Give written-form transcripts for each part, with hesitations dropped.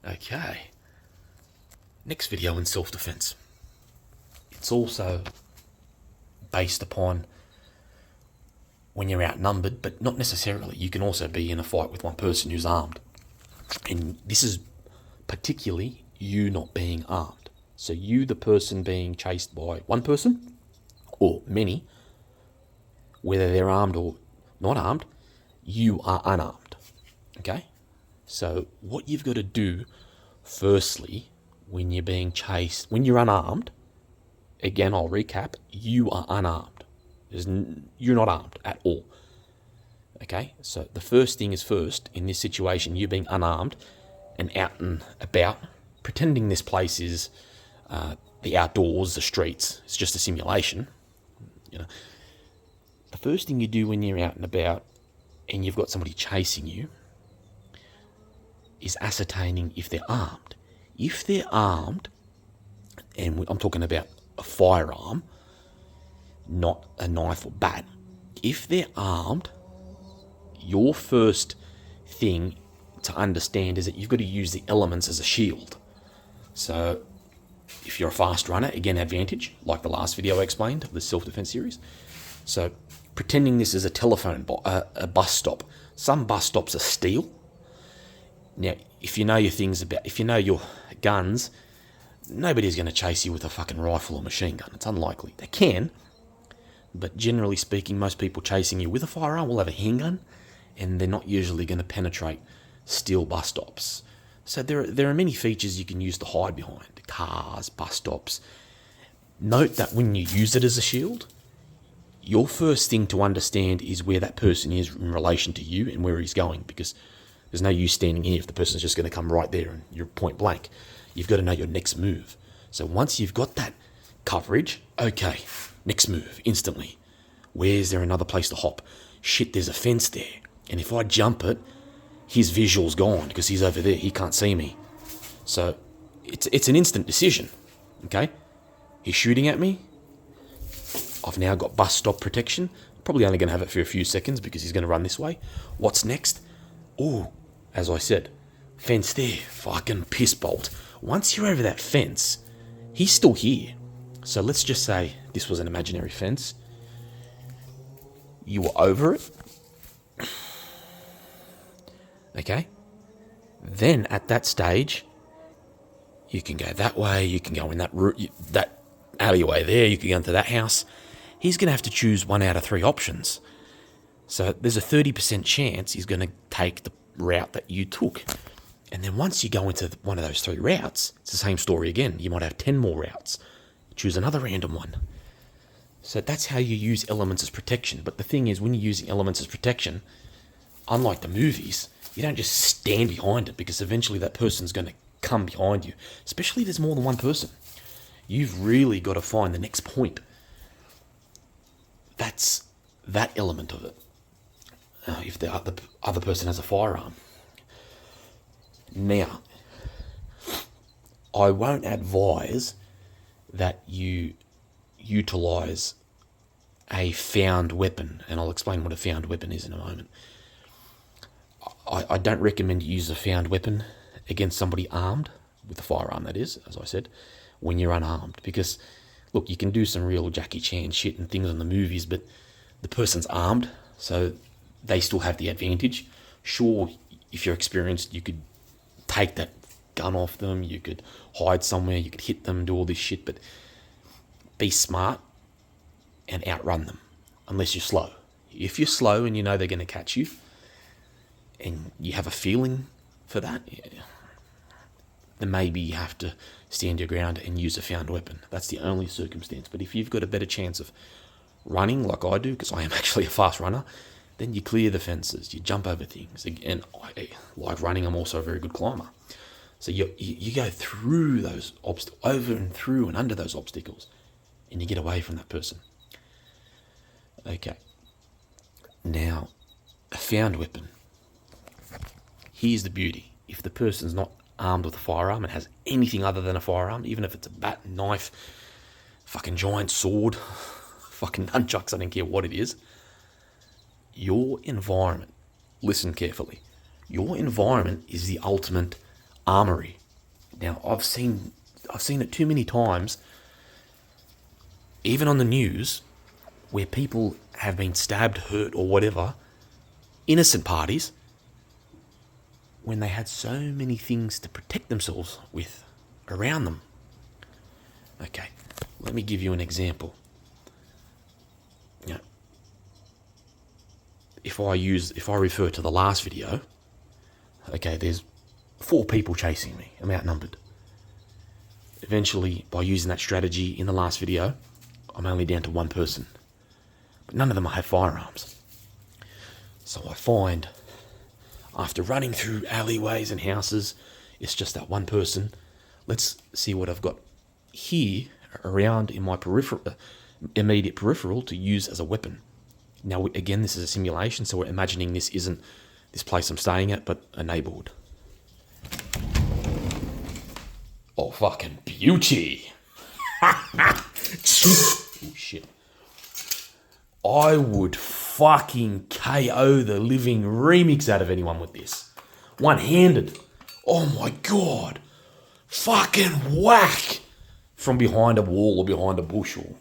Okay. Next video in self-defense. It's also based upon when you're outnumbered, but not necessarily. You can also be in a fight with one person who's armed. And this is particularly you not being armed. So you, the person being chased by one person or many, whether they're armed or not armed, you are unarmed. Okay? So what you've got to do, firstly, when you're being chased, when you're unarmed, again, I'll recap, you are unarmed. You're not armed at all. Okay? So the first thing is first, in this situation, you being unarmed and out and about, pretending this place is the outdoors, the streets. It's just a simulation. You know, the first thing you do when you're out and about and you've got somebody chasing you is ascertaining if they're armed. If they're armed, and I'm talking about a firearm, not a knife or bat. If they're armed, your first thing to understand is that you've got to use the elements as a shield. So if you're a fast runner, again, advantage, like the last video I explained, the self-defense series. So pretending this is a a bus stop. Some bus stops are steel. Now, if you know your guns, nobody's going to chase you with a fucking rifle or machine gun. It's unlikely. They can, but generally speaking, most people chasing you with a firearm will have a handgun, and they're not usually going to penetrate steel bus stops. So there are many features you can use to hide behind. Cars, bus stops. Note that when you use it as a shield, your first thing to understand is where that person is in relation to you and where he's going, because there's no use standing here if the person's just going to come right there and you're point blank. You've got to know your next move. So once you've got that coverage, okay, next move, instantly. Where's there another place to hop? Shit, there's a fence there. And if I jump it, his visual's gone because he's over there. He can't see me. So it's an instant decision, okay? He's shooting at me. I've now got bus stop protection. Probably only going to have it for a few seconds because he's going to run this way. What's next? Oh, as I said, fence there. Fucking piss bolt. Once you're over that fence, he's still here. So let's just say this was an imaginary fence. You were over it. Okay? Then at that stage, you can go that way, you can go in that alleyway there, you can go into that house. He's going to have to choose one out of three options. So there's a 30% chance he's going to take the route that you took. And then once you go into one of those three routes, it's the same story again. You might have 10 more routes. Choose another random one. So that's how you use elements as protection. But the thing is, when you're using elements as protection, unlike the movies, you don't just stand behind it, because eventually that person's going to come behind you, especially if there's more than one person. You've really got to find the next point. That's that element of it. If the other person has a firearm. Now, I won't advise that you utilize a found weapon, and I'll explain what a found weapon is in a moment. I don't recommend you use a found weapon against somebody armed, with a firearm that is, as I said, when you're unarmed. Because, look, you can do some real Jackie Chan shit and things in the movies, but the person's armed, so they still have the advantage. Sure, if you're experienced, you could take that gun off them, you could hide somewhere, you could hit them, do all this shit, but be smart and outrun them, unless you're slow. If you're slow and you know they're going to catch you, and you have a feeling for that, then maybe you have to stand your ground and use a found weapon. That's the only circumstance. But if you've got a better chance of running, like I do, because I am actually a fast runner, then you clear the fences, you jump over things. And like running, I'm also a very good climber. So you go through those obstacles, over and through and under those obstacles, and you get away from that person. Okay. Now, a found weapon. Here's the beauty. If the person's not armed with a firearm and has anything other than a firearm, even if it's a bat, knife, fucking giant sword, fucking nunchucks, I don't care what it is, your environment, listen carefully, your environment is the ultimate armory. Now, I've seen it too many times, even on the news, where people have been stabbed, hurt, or whatever, innocent parties, when they had so many things to protect themselves with around them. Okay, let me give you an example. You know, if I refer to the last video, okay, there's 4 people chasing me. I'm outnumbered. Eventually, by using that strategy in the last video, I'm only down to 1 person. But none of them have firearms. So I find, after running through alleyways and houses, it's just that 1 person. Let's see what I've got here around in my immediate peripheral to use as a weapon. Now, again, this is a simulation, so we're imagining this isn't this place I'm staying at, but a neighborhood. Oh, fucking beauty. Oh, shit. I would fucking KO the living remix out of anyone with this. One-handed. Oh my God. Fucking whack. From behind a wall or behind a bush or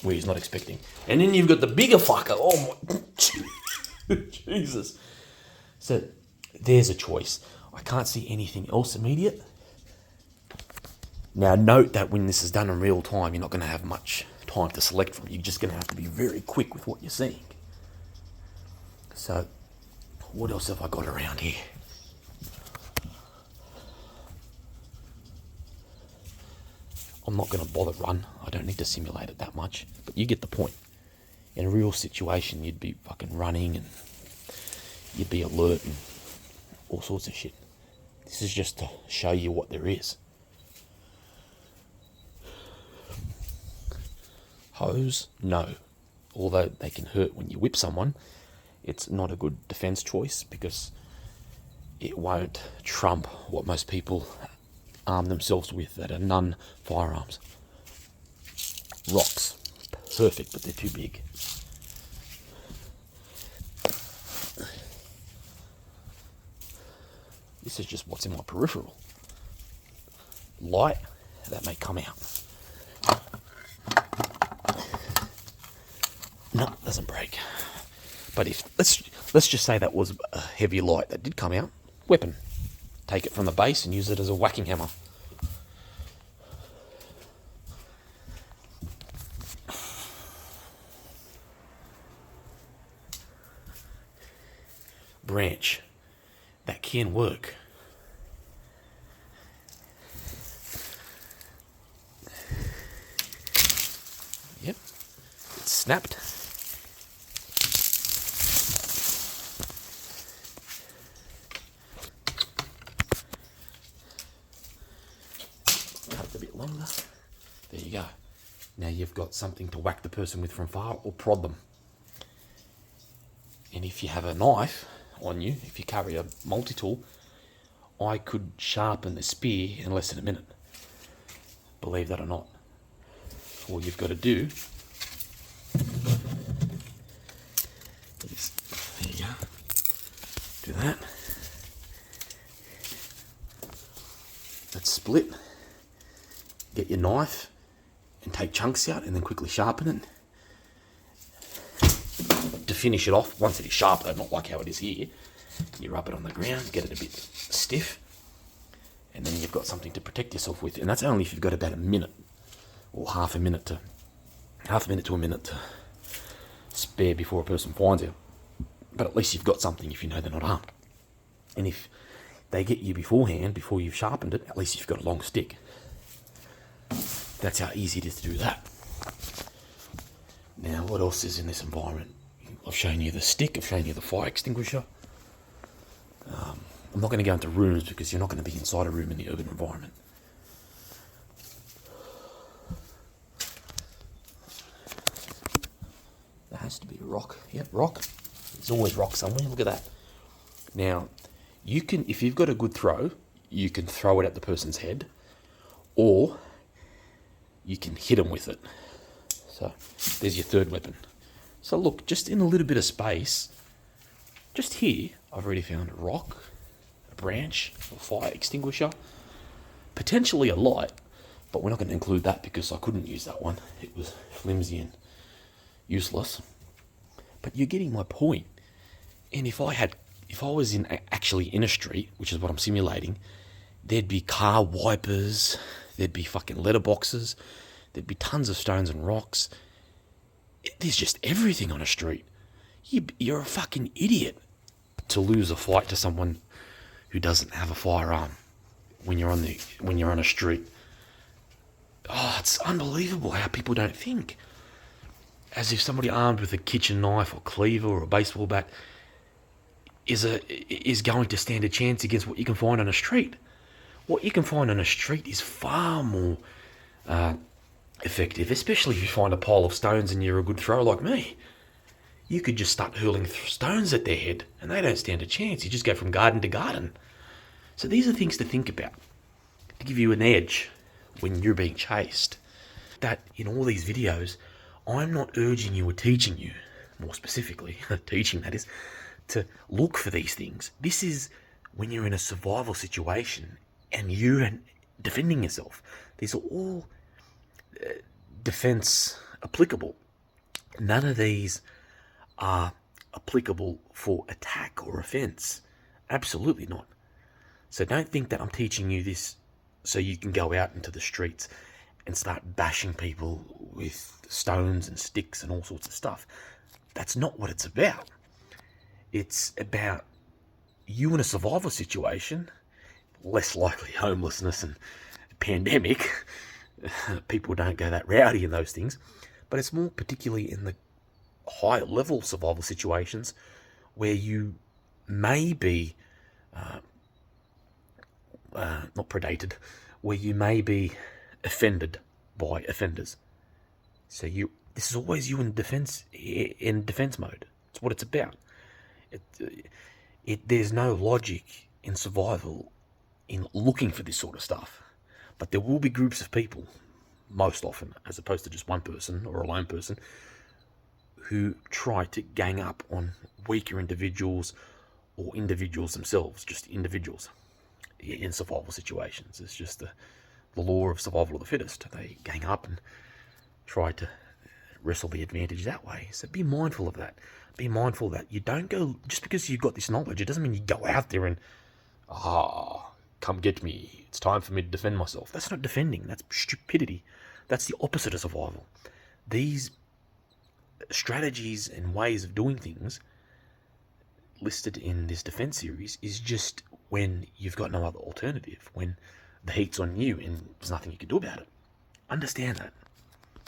where he's not expecting. And then you've got the bigger fucker. Oh my... Jesus. So, there's a choice. I can't see anything else immediate. Now, note that when this is done in real time, you're not going to have much time to select from. You're just going to have to be very quick with what you're seeing. So, what else have I got around here? I'm not going to bother run. I don't need to simulate it that much. But you get the point. In a real situation, you'd be fucking running and you'd be alert and all sorts of shit. This is just to show you what there is. Hose? No. Although they can hurt when you whip someone, it's not a good defense choice because it won't trump what most people arm themselves with that are non-firearms. Rocks. Perfect, but they're too big. This is just what's in my peripheral. Light, that may come out. No, doesn't break. But if let's just say that was a heavy light that did come out. Weapon. Take it from the base and use it as a whacking hammer. Branch. That can work. Yep. It's snapped. Cut it a bit longer. There you go. Now you've got something to whack the person with from far or prod them. And if you have a knife on you, if you carry a multi-tool, I could sharpen a spear in less than a minute. Believe that or not. All you've got to do is, there you go, do that. Let's split. Get your knife and take chunks out and then quickly sharpen it. To finish it off, once it is sharp though, not like how it is here, you rub it on the ground, get it a bit stiff, and then you've got something to protect yourself with. And that's only if you've got about a minute or half a minute to a minute to spare before a person finds you. But at least you've got something if you know they're not armed. And if they get you beforehand, before you've sharpened it, at least you've got a long stick. That's how easy it is to do that. Now, what else is in this environment? I've shown you the stick, I've shown you the fire extinguisher. I'm not going to go into rooms because you're not going to be inside a room in the urban environment. There has to be a rock. Yep, rock. There's always rock somewhere. Look at that. Now, you can, if you've got a good throw, you can throw it at the person's head, or you can hit them with it. So, there's your third weapon. So look, just in a little bit of space, just here, I've already found a rock, a branch, a fire extinguisher, potentially a light, but we're not going to include that because I couldn't use that one. It was flimsy and useless. But you're getting my point. And if I was actually in a street, which is what I'm simulating, there'd be car wipers, there'd be fucking letterboxes, there'd be tons of stones and rocks. There's just everything on a street. You're a fucking idiot to lose a fight to someone who doesn't have a firearm when you're on a street. Oh, it's unbelievable how people don't think. As if somebody armed with a kitchen knife or cleaver or a baseball bat is going to stand a chance against what you can find on a street. What you can find on a street is far more effective, especially if you find a pile of stones and you're a good thrower like me. You could just start hurling stones at their head and they don't stand a chance. You just go from garden to garden. So these are things to think about, to give you an edge when you're being chased. That in all these videos, I'm not urging you or teaching you, more specifically, teaching that is, to look for these things. This is when you're in a survival situation and you're defending yourself. These are all defense applicable. None of these are applicable for attack or offense. Absolutely not. So don't think that I'm teaching you this so you can go out into the streets and start bashing people with stones and sticks and all sorts of stuff. That's not what it's about. It's about you in a survival situation, less likely homelessness and pandemic. People don't go that rowdy in those things. But it's more particularly in the higher level survival situations where you may be not predated, where you may be offended by offenders. So this is always you in defense mode. It's what it's about. There's no logic in survival in looking for this sort of stuff, but there will be groups of people, most often, as opposed to just one person or a lone person, who try to gang up on weaker individuals or individuals themselves, just individuals in survival situations. It's just the law of survival of the fittest. They gang up and try to wrestle the advantage that way. So be mindful of that. Be mindful that you don't go, just because you've got this knowledge, it doesn't mean you go out there and, come get me. It's time for me to defend myself. That's not defending. That's stupidity. That's the opposite of survival. These strategies and ways of doing things listed in this defense series is just when you've got no other alternative, when the heat's on you and there's nothing you can do about it. Understand that.